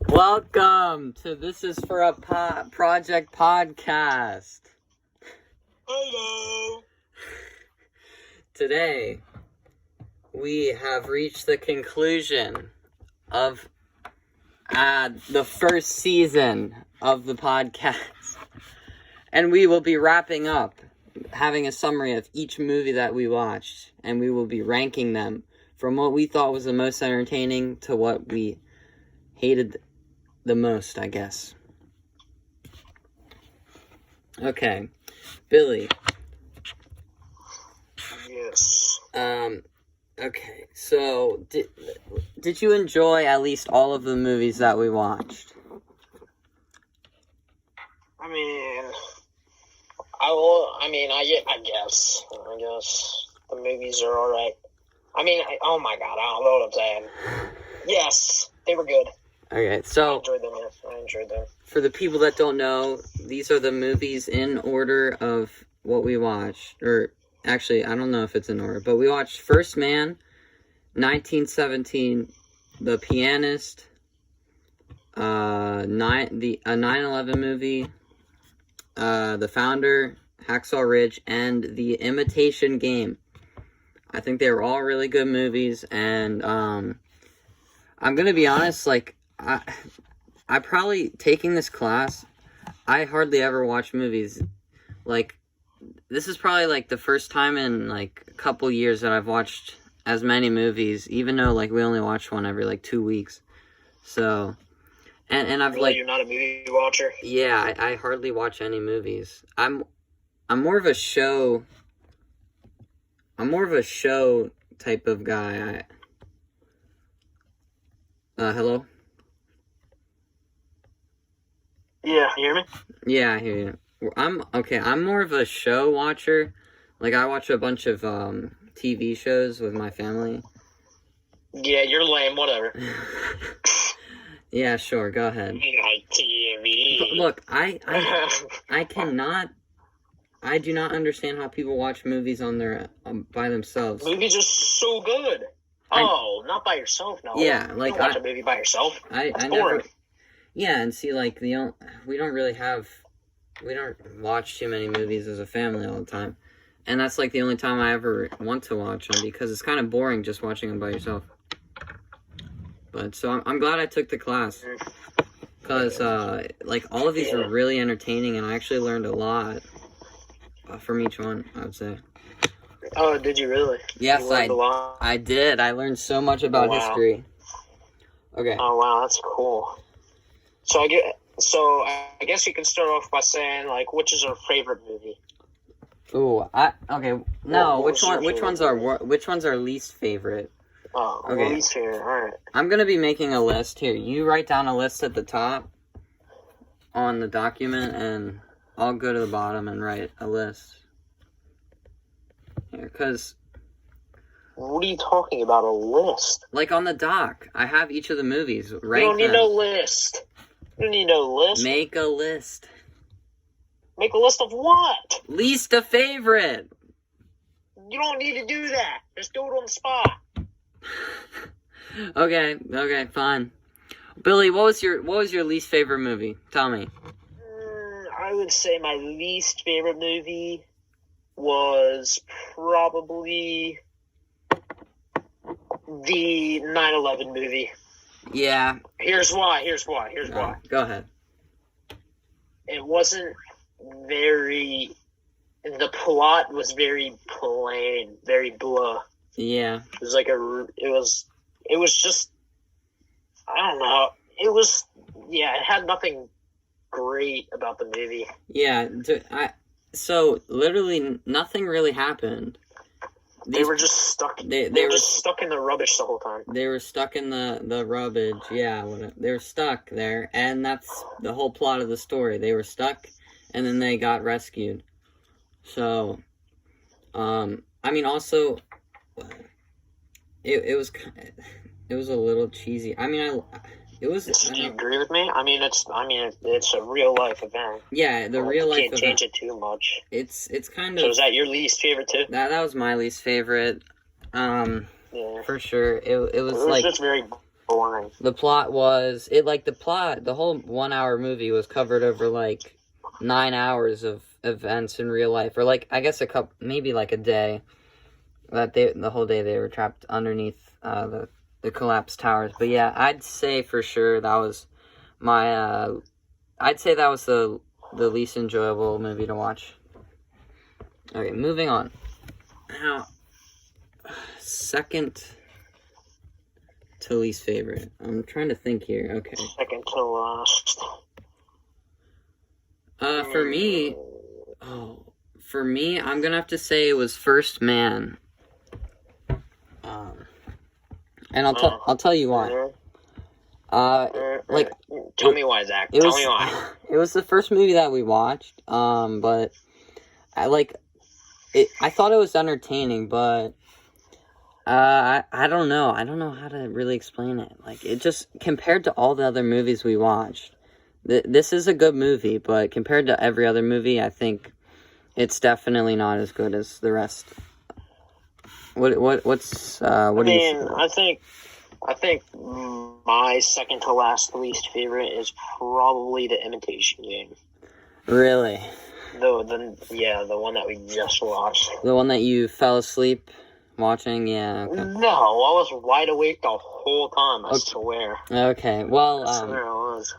Welcome to This Is For a Project podcast. Hello. Today, we have reached the conclusion of the first season of the podcast. And we will be wrapping up, having a summary of each movie that we watched. And we will be ranking them from what we thought was the most entertaining to what we hated the most, I guess. Okay, Billy. Yes. Okay, so did you enjoy at least all of the movies that we watched? I guess the movies are alright. Oh my god, I don't know what I'm saying. Yes, they were good. Okay, so I enjoyed them, yes. I enjoyed them. For the people that don't know, these are the movies in order of what we watched. Or, actually, I don't know if it's in order, but we watched First Man, 1917, The Pianist, a 9/11 movie, The Founder, Hacksaw Ridge, and The Imitation Game. I think they were all really good movies, and I'm gonna be honest, I probably, taking this class, I hardly ever watch movies. This is probably, the first time in, a couple years that I've watched as many movies, even though, we only watch one every, 2 weeks. So, and I've, Really, you're not a movie watcher? Yeah, I hardly watch any movies. I'm more of a show type of guy. Hello? Yeah, you hear me? Yeah, I hear you. I'm more of a show watcher. I watch a bunch of TV shows with my family. Yeah, you're lame, whatever. Yeah, sure, go ahead. Like TV. But look, I do not understand how people watch movies on their by themselves. Movies are so good. Not by yourself, no. Yeah, you don't watch a movie by yourself. That's boring. Never. Yeah, and see, we don't watch too many movies as a family all the time. And that's, the only time I ever want to watch them, because it's kind of boring just watching them by yourself. But, so, I'm glad I took the class. Because, all of these were really entertaining, and I actually learned a lot from each one, I would say. Oh, did you really? Yes, you learned a lot? I did. I learned so much about history. Okay. Oh, wow, that's cool. So I guess you can start off by saying, which is our favorite movie? Ooh, okay. No, which one's our least favorite? Oh, okay. Least favorite. All right. I'm gonna be making a list here. You write down a list at the top on the document, and I'll go to the bottom and write a list. Here, cause. What are you talking about? A list? On the doc, I have each of the movies. Rank you don't need them. no list. You don't need no list. Make a list. Make a list of what? Least a favorite. You don't need to do that. Just do it on the spot. Okay, fine. Billy, what was your least favorite movie? Tell me. I would say my least favorite movie was probably the 9/11 movie. Yeah. Here's why. Go ahead. It wasn't very... The plot was very plain, very blah. Yeah. It was it was just... I don't know. It had nothing great about the movie. Yeah. So, literally, nothing really happened. They were just stuck. They were just stuck in the rubbish the whole time. They were stuck in the rubbish. Yeah, they were stuck there, and that's the whole plot of the story. They were stuck, and then they got rescued. So, also, it was a little cheesy. It was. Do you agree with me? It's a real life event. Yeah, real life event. You can't change it too much. It's kind of. So is that your least favorite too? That was my least favorite. Yeah. For sure. It was just very boring. The plot was the whole 1 hour movie was covered over like 9 hours of events in real life, or like I guess maybe like a day. The whole day they were trapped underneath the collapsed towers. But yeah, I'd say for sure that was the least enjoyable movie to watch. Okay, moving on. Now, second to least favorite. I'm trying to think here. Okay. Second to last. For me, I'm gonna have to say it was First Man. And I'll tell you why. Tell me why, Zach. Tell me why. It was the first movie that we watched. But I thought it was entertaining, but I don't know. I don't know how to really explain it. Like, it just, compared to all the other movies we watched, this is a good movie, but compared to every other movie, I think it's definitely not as good as the rest. What do you think? I think my second to last least favorite is probably The Imitation Game. Really? The one that we just watched. The one that you fell asleep watching? Yeah, okay. No, I was wide awake the whole time, I swear. Okay, well, I swear I was.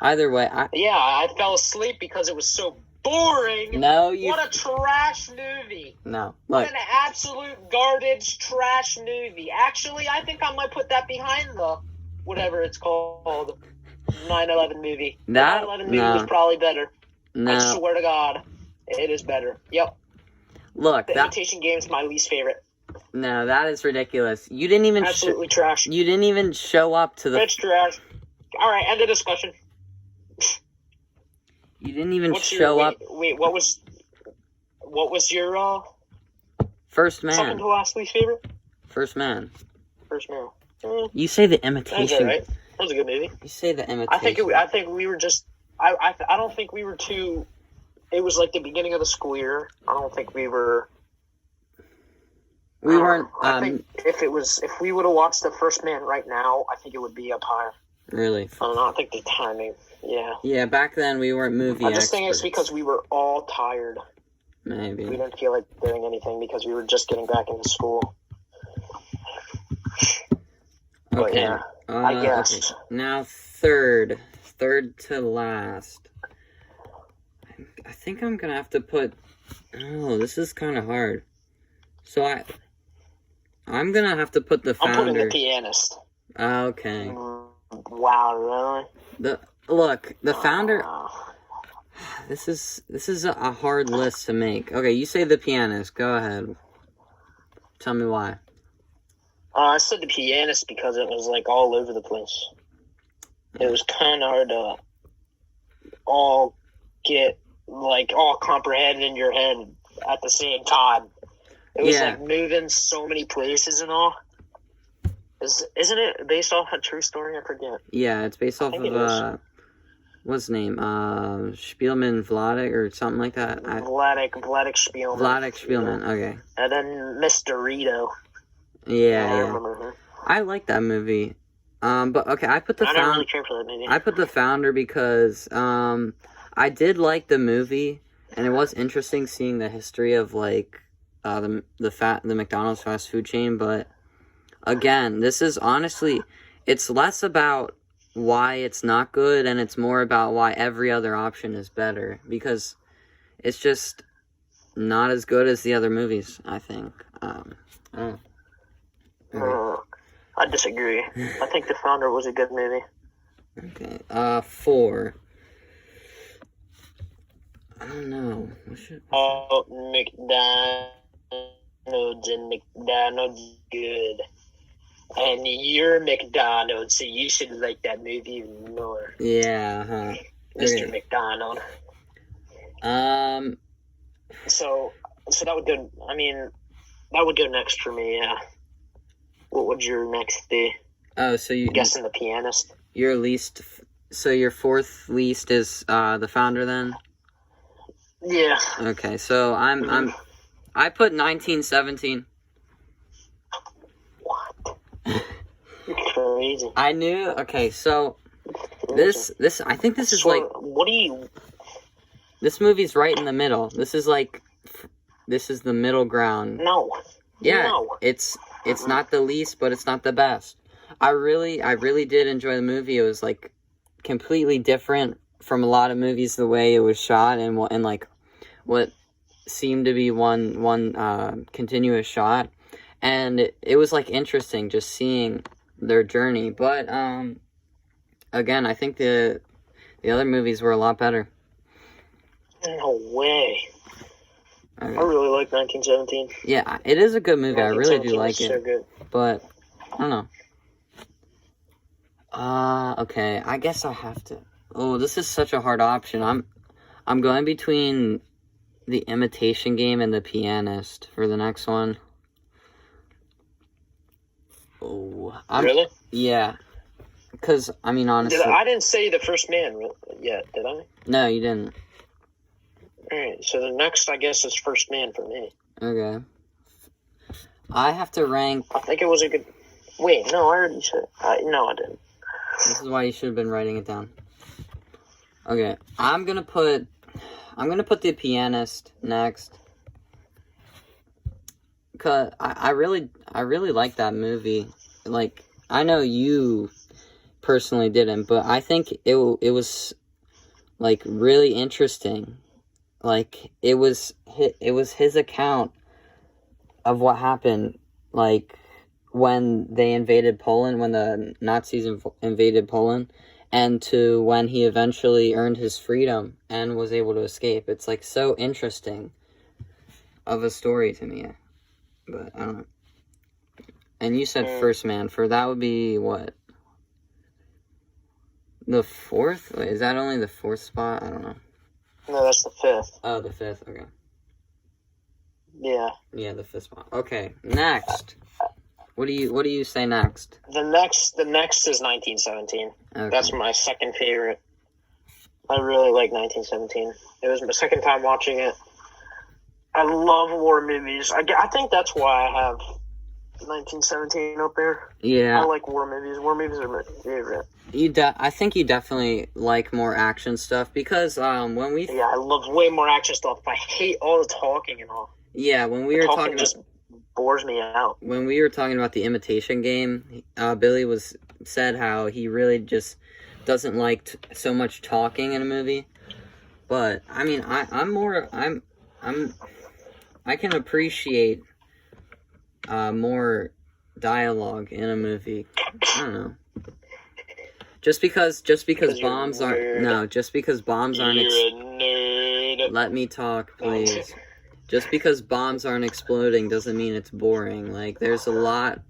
Either way, I fell asleep because it was so boring. What a trash movie. No. What an absolute garbage trash movie. Actually, I think I might put that behind the, whatever it's called, 9/11 movie. The 9/11 movie was probably better. No. I swear to God, it is better. Yep. Look, The Imitation Game is my least favorite. No, that is ridiculous. You didn't even absolutely trash. You didn't even show up to the. It's trash. All right, end the discussion. You didn't even show up. Wait, what was your First Man? Second to last least favorite? First Man. First Man. You say The Imitation. That's all right. That was a good movie. You say The Imitation. I think we were just. I don't think we were too. It was like the beginning of the school year. I don't think we were. We weren't. I think if we would have watched The First Man right now, I think it would be up higher. Really? I don't know. I think the timing. Yeah. Yeah, back then we weren't movie experts. I just think it's because we were all tired. Maybe. We didn't feel like doing anything because we were just getting back into school. Okay. But yeah, I guess. Okay. Now third to last. I think I'm gonna have to put. Oh, this is kind of hard. So I'm gonna have to put The Founder. I'm putting The Pianist. Okay. Wow, really? The Founder. This is a hard list to make. Okay, you say The Pianist. Go ahead. Tell me why. I said The Pianist because it was like all over the place. It was kind of hard to all comprehend in your head at the same time. It was like moving so many places and all. Isn't it based off a true story? I forget. Yeah, it's based off of what's his name? Spielman Vladik or something like that. Vladik Spielman. Vladik Spielman. Yeah. Okay. And then Mr. Rito. Yeah. I remember her. I like that movie. But okay, I put The Founder. I don't really care for that movie. I put The Founder because I did like the movie, and it was interesting seeing the history of like the McDonald's fast food chain, but. Again, this is honestly, it's less about why it's not good, and it's more about why every other option is better, because it's just not as good as the other movies, I think. I disagree. I think The Founder was a good movie. Okay, 4. I don't know. McDonald's and McDonald's good. And you're McDonald's, so you should like that movie even more. Yeah, huh. Mr. McDonald. So that would go. I mean, that would go next for me. Yeah. What would your next be? Oh, so you. I'm guessing The Pianist. Your least. So your fourth least is The Founder, then. Yeah. Okay, so I put 1917. What? You're crazy. I knew. Okay, so this I think this is like. What do you? This movie's right in the middle. This is the middle ground. No. Yeah, no. it's not the least, but it's not the best. I really did enjoy the movie. It was like completely different from a lot of movies, the way it was shot and like what seemed to be one continuous shot, and it was like interesting just seeing their journey. But again, I think the other movies were a lot better. No way. Okay. I really like 1917. Yeah, it is a good movie. I really do like it. So good. But I don't know. Okay. I guess I have to. Oh, this is such a hard option. I'm going between The Imitation Game and The Pianist for the next one. Oh, really? Yeah. Because I mean, honestly, I didn't say The First Man yet, did I? No, you didn't. Alright, so the next, I guess, is First Man for me. Okay. I have to rank... I think it was a good... Wait, no, I already said... No, I didn't. This is why you should have been writing it down. Okay, I'm gonna put The Pianist next. Cause I really like that movie. Like, I know you personally didn't, but I think it was like really interesting. Like, it was his account of what happened, like, when they invaded Poland, when the Nazis invaded Poland, and to when he eventually earned his freedom and was able to escape. It's, like, so interesting of a story to me. But, I don't know. And you said First Man. For that would be, what? The fourth? Wait, is that only the fourth spot? I don't know. No, that's the fifth. Oh, the fifth. Okay. Yeah. Yeah, the fifth spot. Okay, next. What do you say next? The next is 1917. Okay. That's my second favorite. I really like 1917. It was my second time watching it. I love war movies. I think that's why I have 1917 up there. Yeah. I like war movies. War movies are my favorite. I think you definitely like more action stuff because when we... Yeah, I love way more action stuff. I hate all the talking and all. Yeah, when we were talking... just bores me out. When we were talking about The Imitation Game, Billy said how he really just doesn't like so much talking in a movie. But, I mean, I can appreciate more dialogue in a movie. I don't know. Just because bombs aren't... just because bombs aren't... You're a nerd. Let me talk, please. Just because bombs aren't exploding doesn't mean it's boring. Like, there's a lot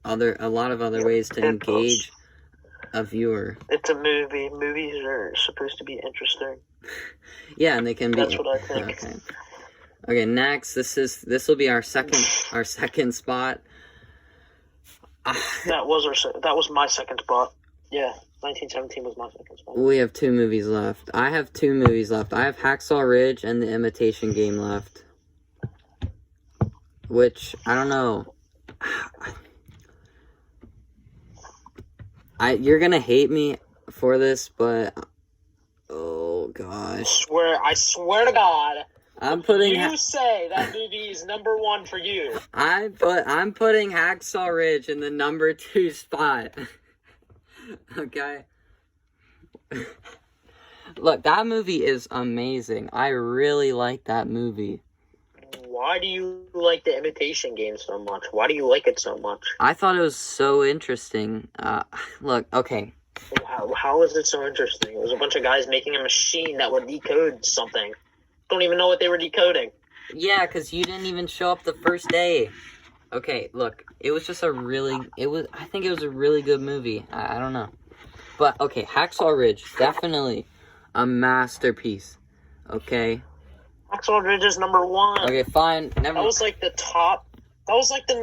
of other ways to engage a viewer. It's a movie. Movies are supposed to be interesting. Yeah, and they can be... That's what I think. Okay, next, this will be our second spot. That was my second spot. Yeah, 1917 was my second spot. We have two movies left. I have two movies left. I have Hacksaw Ridge and The Imitation Game left. Which, I don't know. You're gonna hate me for this, but... Oh, gosh. I swear to God... I'm putting... You say that movie is number one for you. I'm putting Hacksaw Ridge in the number 2 spot. Okay? Look, that movie is amazing. I really like that movie. Why do you like The Imitation Game so much? Why do you like it so much? I thought it was so interesting. Look, okay. How is it so interesting? It was a bunch of guys making a machine that would decode something. Don't even know what they were decoding. Yeah, because you didn't even show up the first day. Okay, look, it was just I think it was a really good movie. I don't know. But, okay, Hacksaw Ridge, definitely a masterpiece. Okay? Hacksaw Ridge is number one. Okay, fine. That was like the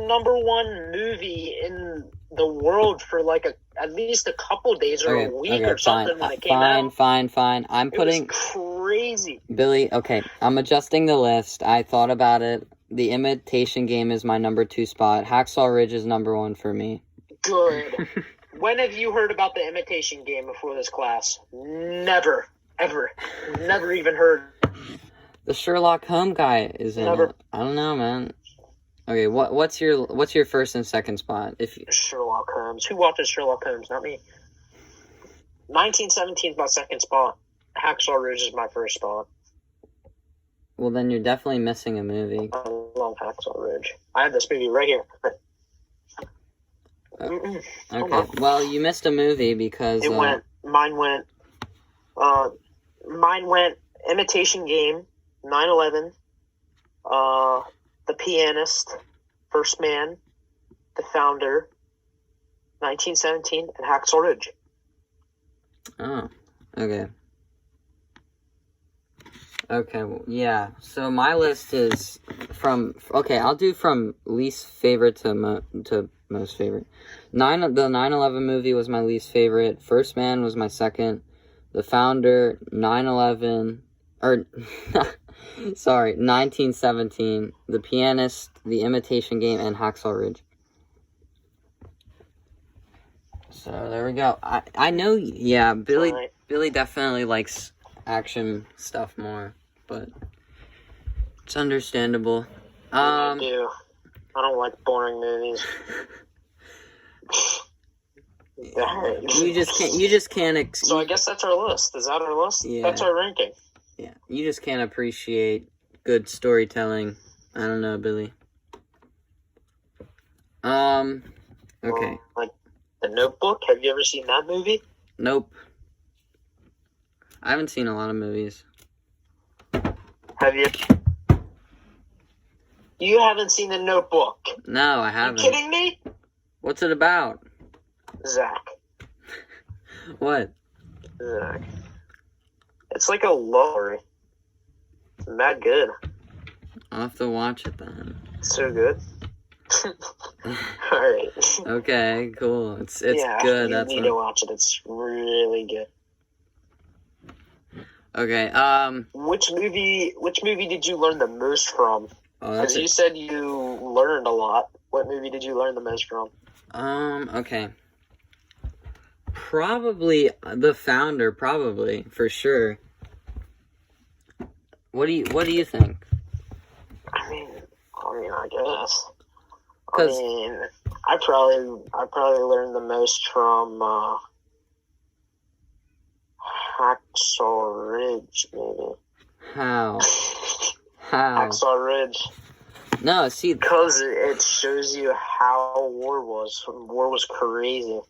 number one movie in the world for like at least a couple days or a week or something when it came out. Fine. It was crazy. Billy, okay, I'm adjusting the list. I thought about it. The Imitation Game is my number 2 spot. Hacksaw Ridge is number 1 for me. Good. When have you heard about the Imitation Game before this class? Never, ever, never even heard. The Sherlock Holmes guy is in Never. it. I don't know, man. Okay, what's your first and second spot? Sherlock Holmes. Who watches Sherlock Holmes? Not me. 1917 is my second spot. Hacksaw Ridge is my first spot. Well, then you're definitely missing a movie. I love Hacksaw Ridge. I have this movie right here. Okay, well, you missed a movie because Mine went Imitation Game, 9/11, The Pianist, First Man, The Founder, 1917, and Hacksaw Ridge. Oh, okay. Okay, well, yeah. So my list is I'll do from least favorite to most favorite. The 9/11 movie was my least favorite. First Man was my second. The Founder, 9/11, or sorry, 1917. The Pianist, The Imitation Game, and Hacksaw Ridge. So there we go. I know, yeah, Billy Right. Billy definitely likes action stuff more, but it's understandable. I do. I don't like boring movies. You just can't. So I guess that's our list. Is that our list? Yeah. That's our ranking. Yeah, you just can't appreciate good storytelling. I don't know, Billy. Okay. Like The Notebook. Have you ever seen that movie? Nope. I haven't seen a lot of movies. Have you? You haven't seen The Notebook? No, I You haven't. kidding me? What's it about? Zach. What? Zach. It's like a lore. It's mad good. I'll have to watch it then. It's so good. Alright. Okay, cool. It's yeah, good. You That's need to watch it. It's really good. Okay. Which movie did you learn the most from? Oh, that's Because you said you learned a lot. What movie did you learn the most from? Okay. Probably The Founder. Probably for sure. What do you think? I mean, I guess. 'Cause- I probably learned the most from Hacksaw Ridge, maybe. How? Hacksaw Ridge. No, see. Because it shows you how war was. War was crazy.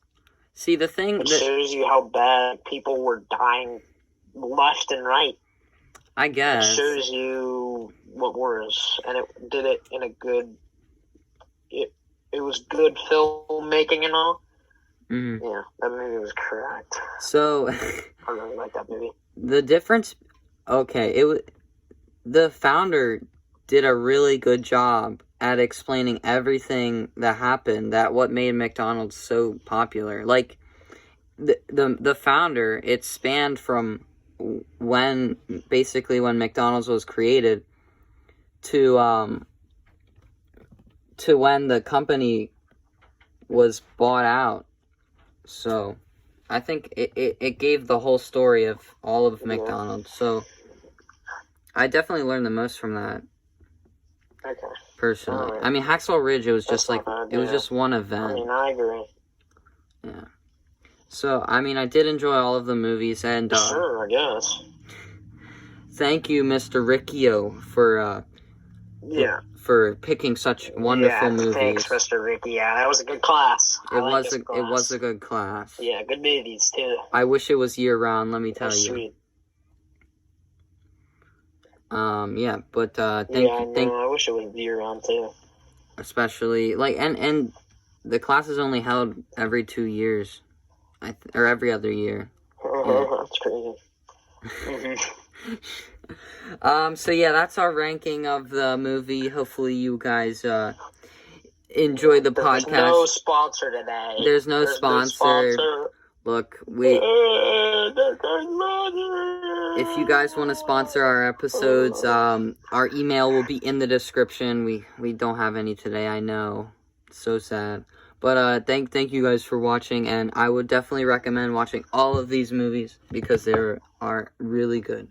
See, the thing It that shows you how bad people were dying left and right. I It guess. shows you what war is, and it did it in a good. It was good filmmaking and all. Mhm. Yeah, that movie was correct. So, I really like that movie. the difference. Okay, The Founder did a really good job at explaining everything that happened. What made McDonald's so popular. Like the Founder, it spanned from when McDonald's was created to when the company was bought out. So I think it gave the whole story of all of McDonald's. So I definitely learned the most from that, Okay. personally. Alright. I mean, Hacksaw Ridge, it was That's just like, not bad, it was yeah. just one I event. mean, I agree. Yeah. So, I mean, I did enjoy all of the movies, and Sure, I guess. thank you, Mr. Riccio, Yeah. for picking such wonderful movies. Thanks, Mr. Ricky. Yeah, that was a good class. It was a good class. Yeah, good movies too. I wish it was year round, let me tell That's you. sweet. Yeah, but thank Yeah, you, thank I wish it was year round too. especially like and the class is only held every 2 years, or every other year. That's crazy. So yeah, that's our ranking of the movie. Hopefully you guys enjoy the There's podcast. no sponsor today. There's no sponsor. Look, if you guys want to sponsor our episodes, our email will be in the description. We don't have any today, I know. So sad. But thank you guys for watching, and I would definitely recommend watching all of these movies because they are really good.